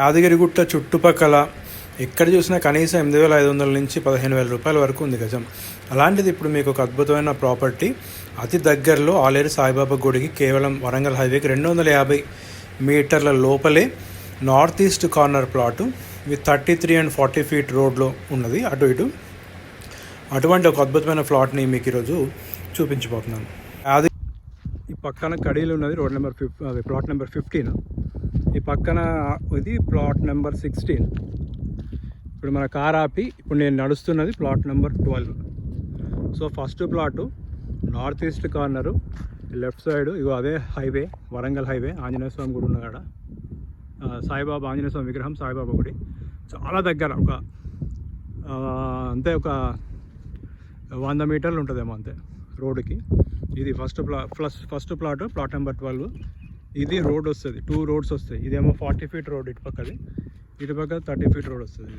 యాదగిరిగుట్ట చుట్టుపక్కల ఎక్కడ చూసినా కనీసం 8,500 నుంచి 15,000 రూపాయల వరకు ఉంది గజం. అలాంటిది ఇప్పుడు మీకు ఒక అద్భుతమైన ప్రాపర్టీ అతి దగ్గరలో ఆలేరు సాయిబాబా గుడికి కేవలం వరంగల్ హైవేకి 250 మీటర్ల లోపలే north east corner plot with 33 and 40 feet రోడ్లో ఉన్నది అటు ఇటు. అటువంటి ఒక అద్భుతమైన ప్లాట్ని మీకు ఈరోజు చూపించబోతున్నాను. అది ఈ పక్కన కడీలు ఉన్నది రోడ్ నెంబర్ ప్లాట్ నెంబర్ 15. ఈ పక్కన ఇది ప్లాట్ నెంబర్ 16. ఇప్పుడు మన కార్ ఆపి ఇప్పుడు నేను నడుస్తున్నది plot number 12. So first plot north east corner, left side ఇగో అదే హైవే, వరంగల్ హైవే, ఆంజనేయ స్వామి గుడి ఉన్న కాడ సాయిబాబా ఆంజనేయ స్వామి విగ్రహం, సాయిబాబా గుడి చాలా దగ్గర, ఒక 100 మీటర్లు ఉంటుందేమో అంతే రోడ్డుకి. ఇది ఫస్ట్ ప్లాట్ నెంబర్ 12. ఇది రోడ్ వస్తుంది, 2 రోడ్స్ వస్తాయి. ఇదేమో 40 ఫీట్ రోడ్ ఇటుపక్కది, ఇటుపక్క 30 ఫీట్ రోడ్ వస్తుంది.